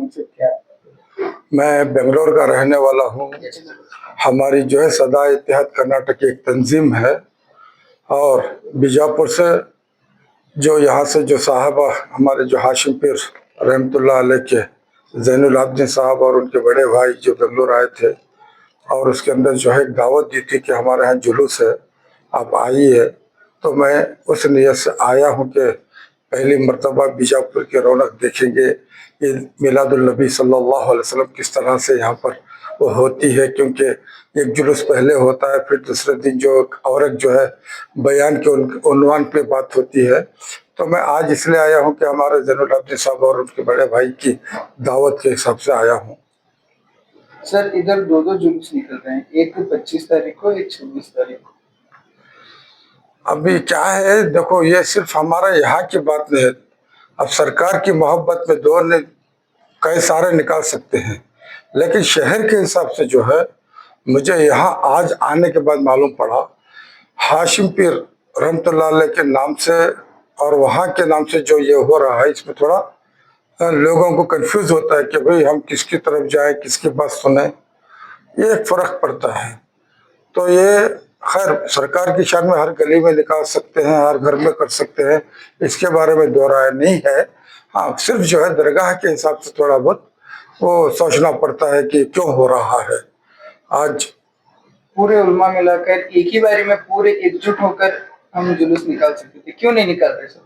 उनसे क्या? मैं बेंगलोर का रहने वाला हूँ। हमारी जो है सदा इत्तेहाद कर्नाटक की एक तंजीम है और बीजापुर से जो यहाँ से जो साहबा हमारे जो हाशिम पीर रहमतुल्लाह अलैह के जैनुल आबदीन साहब और उनके बड़े भाई जो बेंगलोर आए थे और उसके अंदर जो है एक दावत दी थी कि हमारे यहाँ जुलूस है, आप आइए। तो मैं उस नीयत से आया हूँ कि पहली मर्तबा बीजापुर की रौनक देखेंगे, ये मिलादुल नबी सल्लल्लाहु अलैहि वसल्लम किस तरह से यहाँ पर वो होती है, क्योंकि एक जुलूस पहले होता है, फिर दूसरे दिन जो और एक जो है बयान के उन्वान पे बात होती है। तो मैं आज इसलिए आया हूँ कि हमारे जैनुल आबदीन साहब और उनके बड़े भाई की दावत के हिसाब से आया हूँ। सर, इधर दो दो जुलूस निकल रहे हैं, एक 25 तारीख को, एक 26 तारीख को। अभी क्या है, देखो ये सिर्फ हमारा यहाँ की बात नहीं है, अब सरकार की मोहब्बत में दो ने कई सारे निकाल सकते हैं, लेकिन शहर के हिसाब से जो है मुझे यहाँ आज आने के बाद मालूम पड़ा हाशिम पीर रहमतुल्लाह अलैह के नाम से और वहाँ के नाम से जो ये हो रहा है, इसमें थोड़ा लोगों को कंफ्यूज होता है कि भाई हम किसकी तरफ जाए, किसकी बात सुने, ये फर्क पड़ता है। तो ये खैर सरकार की शान में हर गली में निकाल सकते हैं, हर घर में कर सकते हैं, इसके बारे में दो राय नहीं है। हाँ, सिर्फ जो है दरगाह के हिसाब से थोड़ा बहुत वो सोचना पड़ता है कि क्यों हो रहा है। आज पूरे उलमा मिलाकर एक ही बारी में पूरे एकजुट होकर हम जुलूस निकाल सकते थे, क्यों नहीं निकाल रहे सर?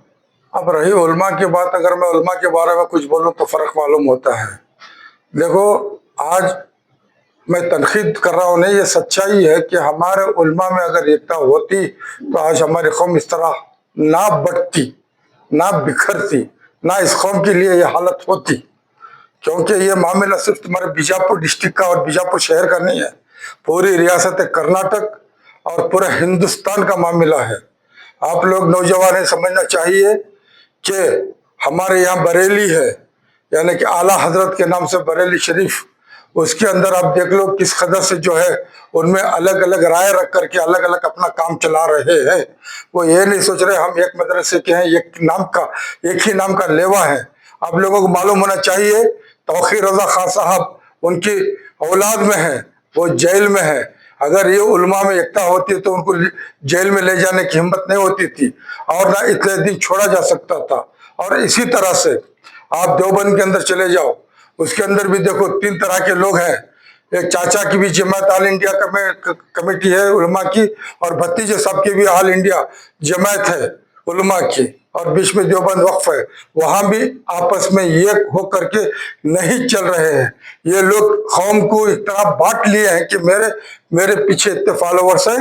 अब रही उलमा की बात, अगर मैं उलमा के बारे में कुछ बोलूं तो फर्क मालूम होता है। देखो, आज मैं तनकीद कर रहा हूँ नहीं, ये सच्चाई है कि हमारे उलमा में अगर एकता होती तो आज हमारी कौम इस तरह ना बढ़ती, ना बिखरती, ना इस कौम के लिए ये हालत होती। क्योंकि ये मामला सिर्फ तुम्हारे बीजापुर डिस्ट्रिक्ट का और बीजापुर शहर का नहीं है, पूरी रियासत कर्नाटक और पूरे हिंदुस्तान का मामला है। आप लोग नौजवान समझना चाहिए कि हमारे यहाँ बरेली है, यानी कि आला हजरत के नाम से बरेली शरीफ, उसके अंदर आप देख लो किस कदर से जो है उनमें अलग अलग राय रख करके अलग अलग अपना काम चला रहे हैं। वो ये नहीं सोच रहे हम एक मदरसे के हैं, एक ही नाम का लेवा है। आप लोगों को मालूम होना चाहिए तौकीर रजा खान साहब उनकी औलाद में है, वो जेल में है। अगर ये उलमा में एकता होती तो उनको जेल में ले जाने की हिम्मत नहीं होती थी और ना इतने दिन छोड़ा जा सकता था। और इसी तरह से आप देवबंद के अंदर चले जाओ, उसके अंदर भी देखो तीन तरह के लोग हैं। एक चाचा की भी जमात ऑल इंडिया कमेटी है उलमा की, और भतीजे साहब की भी ऑल इंडिया जमात है उलमा की, और बीच में देवबंद वक्फ है। वहां भी आपस में एक हो करके नहीं चल रहे हैं। ये लोग कौम को इतना बांट लिए हैं कि मेरे पीछे इतने फॉलोवर्स हैं,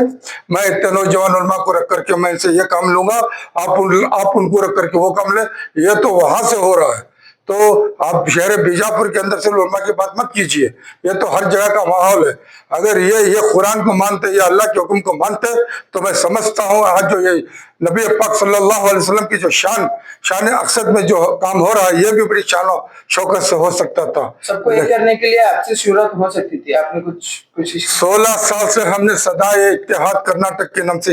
मैं इतने नौजवान उलमा को रख करके मैं इनसे ये काम लूंगा, आप उनको रख करके वो काम ले। ये तो वहां से हो रहा है। तो आप शहर बीजापुर के अंदर से उलमा की बात मत कीजिए, ये तो हर जगह का माहौल है। अगर ये कुरान को मानते, ये अल्लाह के हुक्म को मानते, तो मैं समझता हूँ आज जो ये नबी पाक सल्लल्लाहु अलैहि वसल्लम की जो शान अक्सद में जो काम हो रहा है, ये भी बड़ी शान और शौकत से हो सकता था। सबको एक करने के लिए आपसे शुरुआत हो सकती थी, आपने कुछ 16 साल से हमने सदा ये इत्तेहाद कर्नाटक के नाम से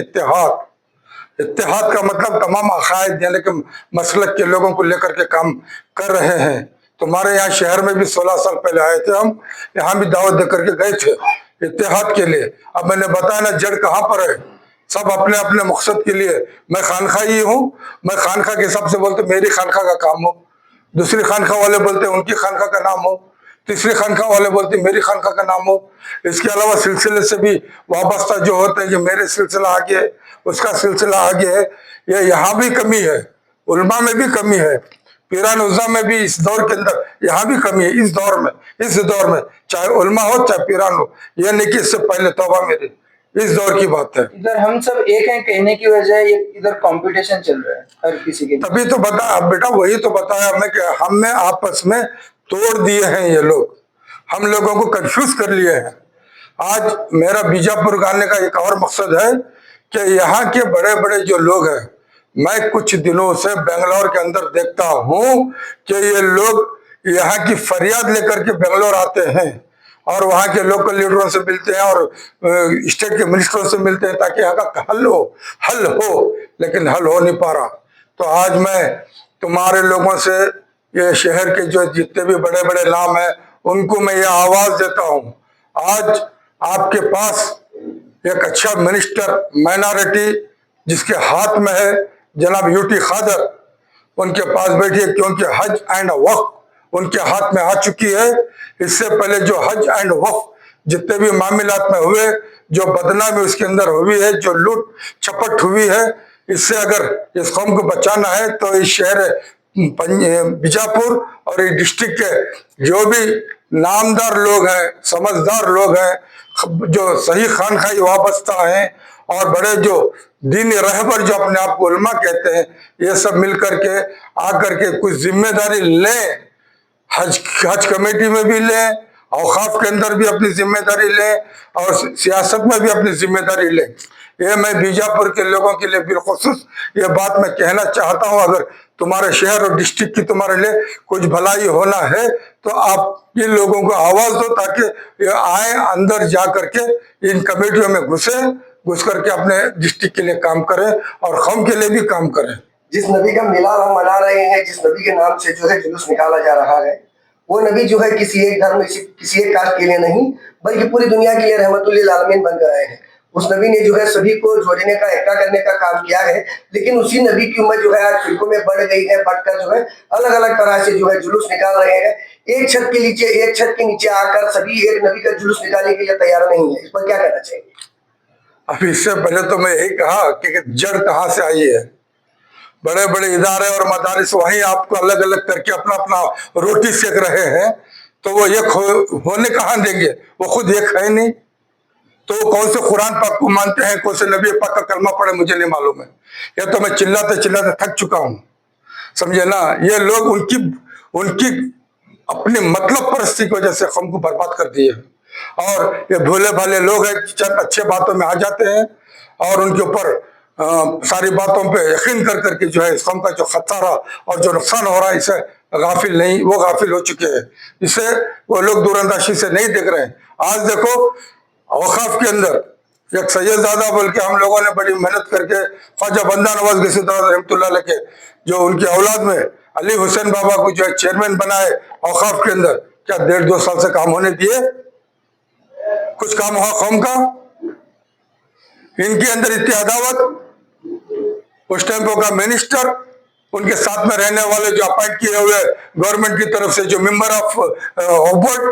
इत्तेहाद का मतलब तमाम अकायद यानी कि मसलक के लोगों को लेकर के काम कर रहे हैं। तुम्हारे यहाँ शहर में भी 16 साल पहले आए थे हम, यहाँ भी दावत दे करके गए थे इत्तेहाद के लिए। अब मैंने बताया ना जड़ कहाँ पर है, सब अपने अपने मकसद के लिए। मैं खानखा ही हूँ, मैं खानखा के हिसाब से बोलते मेरी खानखा का काम हो, दूसरी खानखा वाले बोलते उनकी खानखा का नाम हो, तीसरी खानखा वाले बोलते मेरी खानखा का नाम हो। इसके अलावा सिलसिले से भी वाबस्ता जो होते हैं कि मेरे सिलसिला आगे है, उसका सिलसिला आगे है। ये यहाँ भी कमी है, उलमा में भी कमी है, पीरान उज़्ज़ा में भी इस दौर के अंदर यहाँ भी कमी है। इस दौर में चाहे उलमा हो चाहे पीरान हो, ये नहीं कि इससे पहले तौबा मेरी, इस दौर की बात है। इधर हम सब एक हैं कहने की वजह इधर कंपटीशन चल रहा है हर किसी के। तभी तो बता बेटा, वही तो बताया हमने कि हमने आपस में तोड़ दिए हैं, ये लोग हम लोगों को कंफ्यूज कर लिए हैं। आज मेरा बीजापुर आने का एक और मकसद है कि यहाँ के बड़े बड़े जो लोग हैं, मैं कुछ दिनों से बेंगलोर के अंदर देखता हूँ कि ये लोग यहाँ की फरियाद लेकर के बेंगलोर आते हैं और वहाँ के लोकल लीडरों से मिलते हैं और स्टेट के मिनिस्टरों से मिलते हैं ताकि यहाँ का हल हो, लेकिन हल हो नहीं पा रहा। तो आज मैं तुम्हारे लोगों से ये शहर के जो जितने भी बड़े बड़े नाम हैं उनको मैं ये आवाज देता हूँ, आज आपके पास एक अच्छा मिनिस्टर माइनॉरिटी जिसके हाथ में है जनाब यूटी खादर, उनके पास बैठिए क्योंकि हज एंड वक्फ उनके हाथ में आ चुकी है। इससे पहले जो हज एंड वक्फ जितने भी मामलात में हुए, जो बदनामी उसके अंदर हुई है, जो लूट चपट हुई है, इससे अगर इस कौम को बचाना है तो इस शहर बीजापुर और इस डिस्ट्रिक्ट के जो भी नामदार लोग हैं, समझदार लोग हैं, जो सही खानखाई वाबस्ता हैं और बड़े जो दीनी रहबर जो अपने आप को उलमा कहते हैं, ये सब मिलकर के आकर के कुछ जिम्मेदारी लें, हज कमेटी में भी लें, औकाफ के अंदर भी अपनी जिम्मेदारी लें और सियासत में भी अपनी जिम्मेदारी लें। ये मैं बीजापुर के लोगों के लिए बिलखुसूस ये बात मैं कहना चाहता हूँ, अगर तुम्हारे शहर और डिस्ट्रिक्ट की तुम्हारे लिए कुछ भलाई होना है तो आप इन लोगों को आवाज दो ताकि ये आए, अंदर जा करके इन कमेटियों में घुस करके अपने डिस्ट्रिक्ट के लिए काम करें और कौम के लिए भी काम करें। जिस नबी का मिलाद हम मना रहे हैं, जिस नबी के नाम से जो है जुलूस निकाला जा रहा है, वो नबी जो है किसी एक धर्म, किसी एक कास्ट के लिए नहीं बल्कि पूरी दुनिया के लिए रहमतुल्लिल आलमीन बन गए हैं। उस नबी ने जो है सभी को जोड़ने का, इकट्ठा करने का काम किया है। लेकिन उसी नबी की उम्मत जो है आज फिरकों में बढ़ गई है, बढ़कर जो है अलग अलग तरह से जो है जुलूस निकाल रहे हैं। एक छत के नीचे आकर सभी एक नबी का जुलूस निकालने के लिए तैयार नहीं है। इस पर क्या कहना चाहिए? अब इससे पहले तो मैं यही कहा कि जड़ कहाँ से आई है। बड़े बड़े इदारे और मदारिस वहीं आपको अलग अलग करके अपना अपना रोटी सेक रहे हैं, तो वो एक होने कहाँ देंगे? वो खुद एक है नहीं, तो कौन से कुरान पाक को मानते हैं, कौन से नबी पाक का कलमा पढ़े मुझे नहीं मालूम है। ये तो मैं चिल्लाते चिल्लाते थक चुका हूँ, समझे ना। ये लोग उनकी अपनी मतलब परस्ती की वजह से कौम को बर्बाद कर दिए और ये भोले भाले लोग हैं, चंद अच्छे बातों में आ जाते हैं और उनके ऊपर सारी बातों पे यकीन कर करके जो है इस कौम का जो खतरा और जो नुकसान हो रहा है इससे गाफिल नहीं, वो गाफिल हो चुके हैं। इससे वो लोग दूरंदाजी से नहीं देख रहे हैं। आज देखो औकाफ के अंदर एक सैयदजादा बोल के हम लोगों ने बड़ी मेहनत करके ख्वाजा बंदा नवाज रहमतुल्लाह अलैह के जो उनकी औलाद में अली हुसैन बाबा को जो है चेयरमैन बनाए औकाफ के अंदर, क्या 1.5-2 साल से काम होने दिए? कुछ काम हुआ कौम का? इनके अंदर इतनी अदावत, उस टाइम का मिनिस्टर, उनके साथ में रहने वाले जो अपॉइंट किए हुए गवर्नमेंट की तरफ से जो मेंबर ऑफ बोर्ड,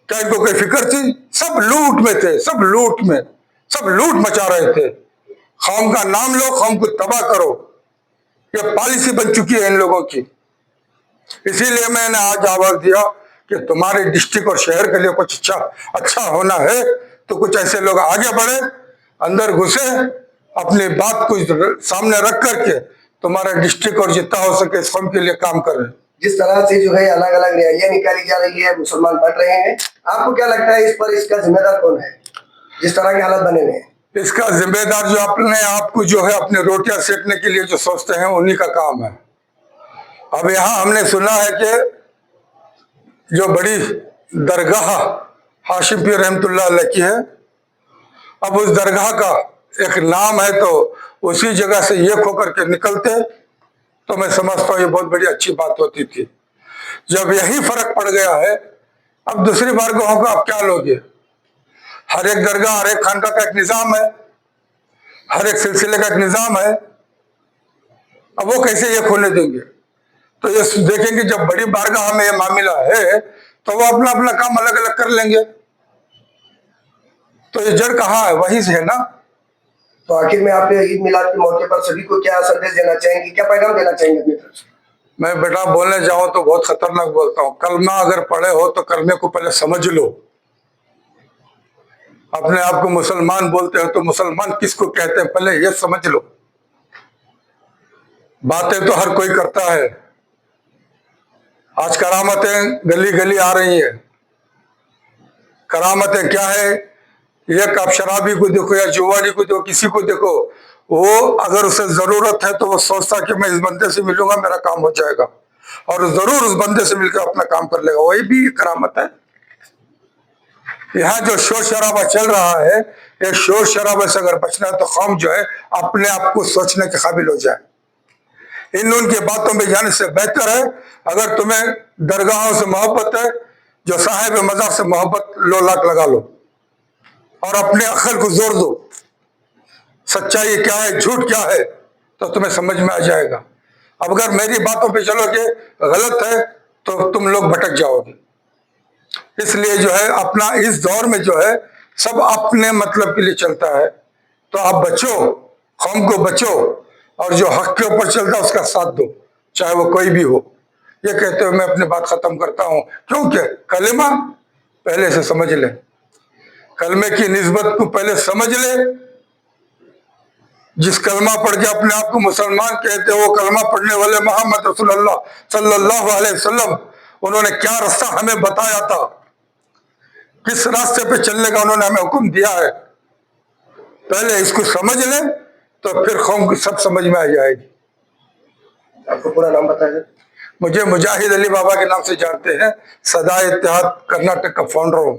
क्या इनको कोई फिक्र थी? सब लूट में थे, सब लूट मचा रहे थे। कौम का नाम लो, कौम को तबाह करो, ये पॉलिसी बन चुकी है इन लोगों की। इसीलिए मैंने आज आवाज दिया कि तुम्हारे डिस्ट्रिक्ट और शहर के लिए कुछ अच्छा होना है तो कुछ ऐसे लोग आगे बढ़े, अंदर घुसे, अपनी बात को सामने रख करके तुम्हारा डिस्ट्रिक्ट और जितना हो सके इस कौम के लिए काम करें। जिस तरह से जो है अलग अलग रैलियां निकाली जा रही है, मुसलमान बढ़ रहे हैं, आपको क्या लगता है इस पर इसका जिम्मेदार कौन है? जिस तरह के हालात बने हुए हैं, इसका जिम्मेदार जो अपने आपको जो है अपने रोटियां सेकने के लिए जो सोचते हैं उन्हीं का काम है। अब यहाँ हमने सुना है कि जो बड़ी दरगाह हाशिम पीर रहमतुल्लाह अलैह की है, अब उस दरगाह का एक नाम है तो उसी जगह से एक होकर के निकलते तो मैं समझता हूँ ये बहुत बड़ी अच्छी बात होती थी। जब यही फर्क पड़ गया है, अब दूसरी बारगाहों का आप क्या लोगे? हर एक दरगाह, हर एक खानका का एक निजाम है, हर एक सिलसिले का एक निजाम है। अब वो कैसे एक होने देंगे? तो ये देखेंगे जब बड़ी बारगाह में ये मामला है तो वो अपना अपना काम अलग अलग कर लेंगे। तो ये जड़ कहाँ है? वहीं से है ना। तो आखिर में आप ईद मिलाद के मौके पर सभी को क्या संदेश देना चाहेंगे, क्या पैगाम देना चाहेंगे अपनी तरफ से? मैं बेटा बोलने जाऊं तो बहुत खतरनाक बोलता हूँ। कलमा अगर पढ़े हो तो कलमे को पहले समझ लो। अपने आप को मुसलमान बोलते हो तो मुसलमान किसको कहते हैं पहले ये समझ लो। बातें तो हर कोई करता है, आज करामतें गली गली आ रही है। करामतें क्या है? एक आप शराबी को देखो या जुआरी को देखो, किसी को देखो, वो अगर उसे जरूरत है तो वो सोचता कि मैं इस बंदे से मिलूंगा मेरा काम हो जाएगा, और जरूर उस बंदे से मिलकर अपना काम कर लेगा। वही भी करामत है। यहाँ जो शोर शराबा चल रहा है, ये शोर शराबे से अगर बचना है तो कौम जो है अपने आप को सोचने के काबिल हो जाए। इन उनकी बातों में जाने से बेहतर है अगर तुम्हें दरगाहों से मोहब्बत है, जो साहिब मज़ार से मोहब्बत लो लाख लगा लो और अपने अक्ल को जोर दो। सच्चाई क्या है, झूठ क्या है, तो तुम्हें समझ में आ जाएगा। अब अगर मेरी बातों पे चलोगे गलत है तो तुम लोग भटक जाओगे। इसलिए जो है अपना इस दौर में जो है सब अपने मतलब के लिए चलता है, तो आप बचो, कौम को बचो और जो हक के ऊपर चलता है उसका साथ दो, चाहे वो कोई भी हो। ये कहते हुए मैं अपनी बात खत्म करता हूं, क्योंकि कलिमा पहले से समझ ले, कलमे की निस्बत को पहले समझ ले। जिस कलमा पढ़ के अपने आप को मुसलमान कहते हो, वो कलमा पढ़ने वाले मोहम्मद रसूलुल्लाह सल्लल्लाहु अलैहि वसल्लम, उन्होंने क्या रास्ता हमें बताया था, किस रास्ते पे चलने का उन्होंने हमें हुक्म दिया है, पहले इसको समझ ले तो फिर कौम को सब समझ में आ जाएगी। आपको पूरा नाम बताएं। मुझे मुजाहिद अली बाबा के नाम से जानते हैं, सदा इत्तेहाद कर्नाटक का फाउंडर हूँ।